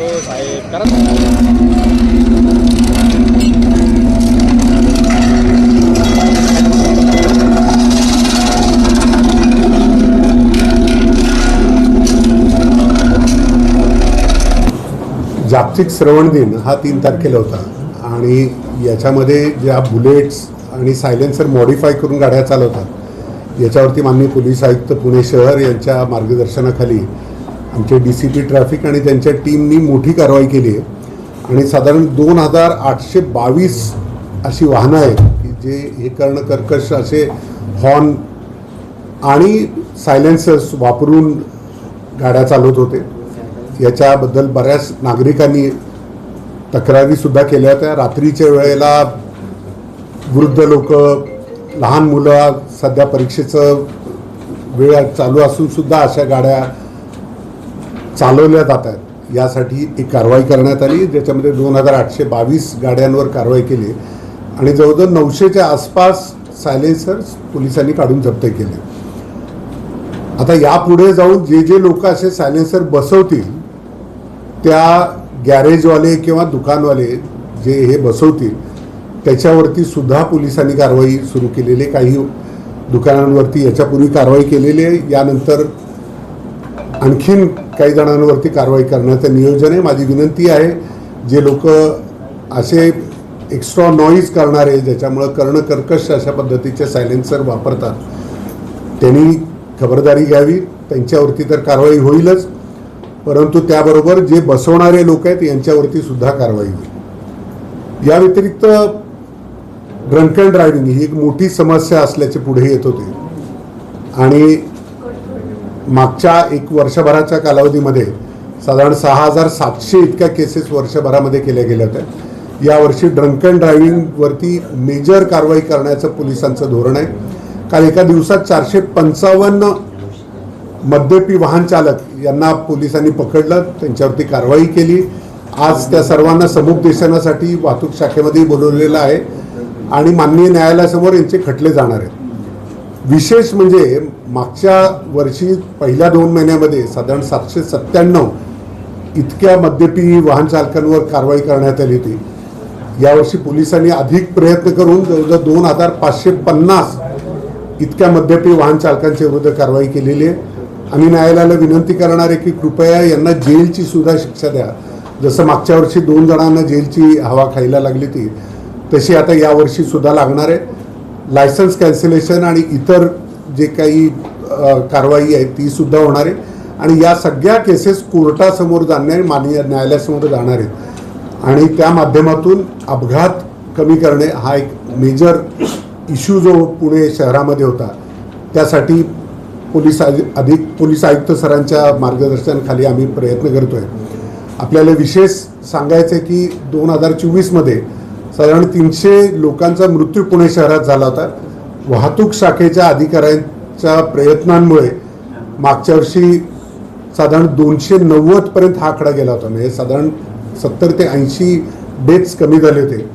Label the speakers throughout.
Speaker 1: हो साहेब करा.
Speaker 2: जागतिक श्रवण दिन हा 3 तारखेला होता आणि याच्यामध्ये ज्या बुलेट्स आणि सायलेन्सर मॉडिफाय करून गाड्या चालवतात याच्यावरती माननीय पोलीस आयुक्त पुणे शहर यांच्या मार्गदर्शनाखाली आमचे DCP ट्रॅफिक आणि त्यांच्या टीमनी मोठी कारवाई केली आहे आणि साधारण 2822 अशी वाहनं आहेत की जे हे करणं कर्कश असे हॉर्न आणि सायलेन्सर्स वापरून गाड्या चालवत होते. याच्याबद्दल बऱ्याच नागरिकांनी तक्रारीसुद्धा केल्या होत्या. रात्रीच्या वेळेला वृद्ध लोक, लहान मुलं, सध्या परीक्षेचं वेळ चालू असूनसुद्धा अशा गाड्या चालवल्या जातात. यासाठी एक कारवाई करण्यात आली ज्याच्यामध्ये 2822 गाड्यांवर कारवाई केली आणि जवळजवळ 900च्या आसपास सायलेन्सर्स पोलिसांनी काढून जप्त केले. आता यापुढे जाऊन जे लोक असे सायलेन्सर बसवतील त्या गॅरेजवाले किंवा दुकानवाले जे हे बसवतील त्याच्यावरती सुद्धा पोलिसांनी कारवाई सुरू केलेली आहे. काही दुकानांवरती याच्यापूर्वी कारवाई केलेली आहे. यानंतर आणखीन काही जणांवरती कारवाई करण्याचं नियोजन आहे. माझी विनंती आहे जे लोक असे एक्स्ट्रा नॉईज करणारे ज्याच्यामुळं करणं कर्कश अशा पद्धतीचे सायलेन्सर वापरतात त्यांनी खबरदारी घ्यावी. त्यांच्यावरती तर कारवाई होईलच, परंतु त्याबरोबर जे बसवणारे लोक आहेत यांच्यावरती सुद्धा कारवाई होईल. या व्यतिरिक्त ड्रंक अँड ड्रायव्हिंग ही एक मोठी समस्या असल्याचे पुढे येत होते आणि मागच्या 1 वर्षभराच्या कालावधीमध्ये साधारण 6700 इतक्या केसेस वर्षभरामध्ये केल्या गेल्या होत्या. यावर्षी ड्रंक अँड ड्रायव्हिंगवरती मेजर कारवाई करण्याचं पोलिसांचं धोरण आहे. काल एका दिवसात 455 मद्यपी वाहन चालक यांना पोलिसांनी पकडलं, त्यांच्यावरती कारवाई केली. आज त्या सर्वांना समुपदेशनासाठी वाहतूक शाखेमध्ये बोलवलेलं आहे आणि माननीय न्यायालयासमोर यांचे खटले जाणार आहेत. विशेष म्हणजे मागच्या वर्षी पहिल्या 2 महिन्यामध्ये साधारण 797 इतक्या मद्यपी वाहन चालकांवर कारवाई करण्यात आली होती. यावर्षी पोलिसांनी अधिक प्रयत्न करून जवळजवळ 2550 इतक्या मद्यपी वाहन चालकांच्या विरुद्ध कारवाई केलेली आहे. आम्ही न्यायालयाला विनंती करणार आहे की कृपया यांना जेलची सुद्धा शिक्षा द्या. जसं मागच्या वर्षी 2 जणांना जेलची हवा खायला लागली ती तशी आता यावर्षी सुद्धा लागणार आहे. लायसन्स कॅन्सलेशन आणि इतर जे काही कारवाई आहे ती सुद्धा होणार आहे आणि या सगळ्या केसेस कोर्टासमोर जाणार, माननीय न्यायालयासमोर जाणार आहेत आणि त्या माध्यमातून अपघात कमी करणे हा एक मेजर इश्यू जो पुणे शहरामध्ये होता त्यासाठी पोलीस आयुक्त सरांच्या मार्गदर्शनाखाली आम्ही प्रयत्न करतो आहे. आपल्याला विशेष सांगायचं आहे की 2024मध्ये साधारण 300 लोकांचा मृत्यू पुणे शहरात झाला होता. वाहतूक शाखेच्या अधिकाऱ्यांच्या प्रयत्नांमुळे मागच्या वर्षी साधारण 290पर्यंत हा आकडा गेला होता. म्हणजे साधारण 70 ते 80 डेथ्स कमी झाले होते.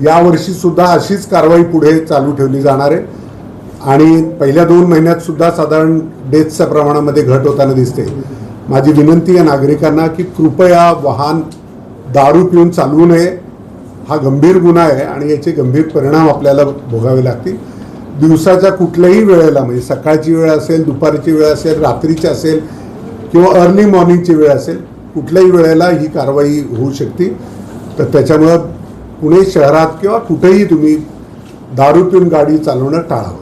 Speaker 2: यावर्षी सुद्धा अशीच कारवाई पुढे चालू ठेवली जाणार आहे आणि पहिल्या 2 महिन्यात सुद्धा साधारण डेथच्या प्रमाणामध्ये घट होताना दिसते. माझी विनंती आहे नागरिकांना की कृपया वाहन दारू पिऊन चालवू नये. हा गंभीर गुन्हा आहे आणि याचे गंभीर परिणाम आपल्याला भोगावे लागतील. दिवसाच्या कुठल्याही वेळेला म्हणजे सकाळची वेळ असेल, दुपारची वेळ असेल, रात्रीची असेल किंवा अर्ली मॉर्निंगची वेळ असेल, कुठल्याही वेळेला ही कारवाई होऊ शकते. तर त्याच्यामुळं पुणे शहरात किंवा कुठेही तुम्ही दारू पिऊन गाडी चालवणं टाळावं.